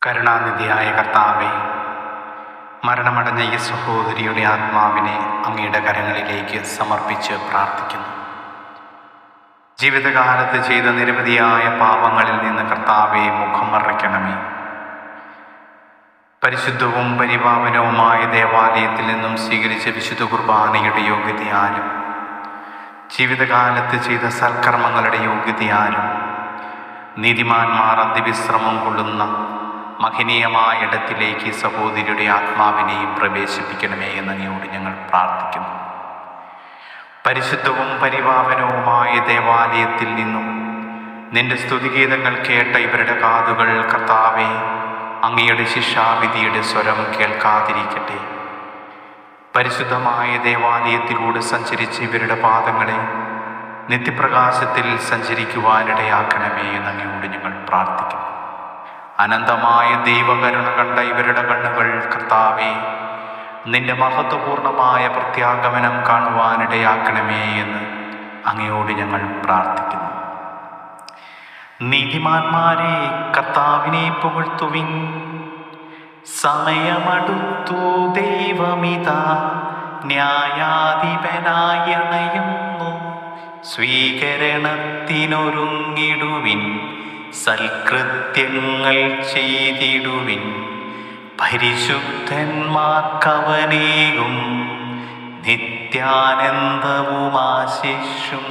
കരുണാനിധിയായ കർത്താവേ, മരണമടഞ്ഞ ഈ സഹോദരിയുടെ ആത്മാവിനെ അങ്ങയുടെ കരങ്ങളിലേക്ക് സമർപ്പിച്ച് പ്രാർത്ഥിക്കുന്നു. ജീവിതകാലത്ത് ചെയ്ത നിരവധിയായ പാപങ്ങളിൽ നിന്ന് കർത്താവെ മുഖം മറയ്ക്കണമേ. പരിശുദ്ധവും പരിപാവനവുമായ ദേവാലയത്തിൽ നിന്നും സ്വീകരിച്ച വിശുദ്ധ കുർബാനയുടെ യോഗ്യതയാലും ജീവിതകാലത്ത് ചെയ്ത സൽക്കർമ്മങ്ങളുടെ യോഗ്യതയാലും നീതിമാന്മാർ അന്ത്യവിശ്രമം കൊള്ളുന്ന മഹനീയമായ ഇടത്തിലേക്ക് സഹോദരിയുടെ ആത്മാവിനെയും പ്രവേശിപ്പിക്കണമേ എന്ന് അങ്ങയോട് ഞങ്ങൾ പ്രാർത്ഥിക്കുന്നു. പരിശുദ്ധവും പരിപാവനവുമായ ദേവാലയത്തിൽ നിന്നും നിന്റെ സ്തുതിഗീതങ്ങൾ കേട്ട ഇവരുടെ കാതുകൾ കർത്താവേ, അങ്ങയുടെ ശിക്ഷാവിധിയുടെ സ്വരം കേൾക്കാതിരിക്കട്ടെ. പരിശുദ്ധമായ ദേവാലയത്തിലൂടെ സഞ്ചരിച്ച ഇവരുടെ പാദങ്ങളെ നിത്യപ്രകാശത്തിൽ സഞ്ചരിക്കുവാനിടയാക്കണമേ എന്ന് അങ്ങയോട് ഞങ്ങൾ പ്രാർത്ഥിക്കുന്നു. അനന്തമായ ദൈവകരുണ കണ്ട ഇവരുടെ കണ്ണുകൾ കർത്താവേ, നിന്റെ മഹത്വപൂർണമായ പ്രത്യാഗമനം കാണുവാനിടയാക്കണമേ എന്ന് അങ്ങയോട് ഞങ്ങൾ പ്രാർത്ഥിക്കുന്നു. നീതിമാന്മാരെ കർത്താവിനെ പുകഴ്ത്തുവിൻ. സമയമടുത്തു, ദൈവമിതാ ന്യായാധിപനായി അണയുന്നു. സ്വീകരണത്തിനൊരുങ്ങിടുവിൻ, സൽകൃത്യങ്ങൾ ചെയ്തിടുവിൻ. പരിശുദ്ധന്മാർക്കവനേകും നിത്യാനന്ദവും ആശിഷും.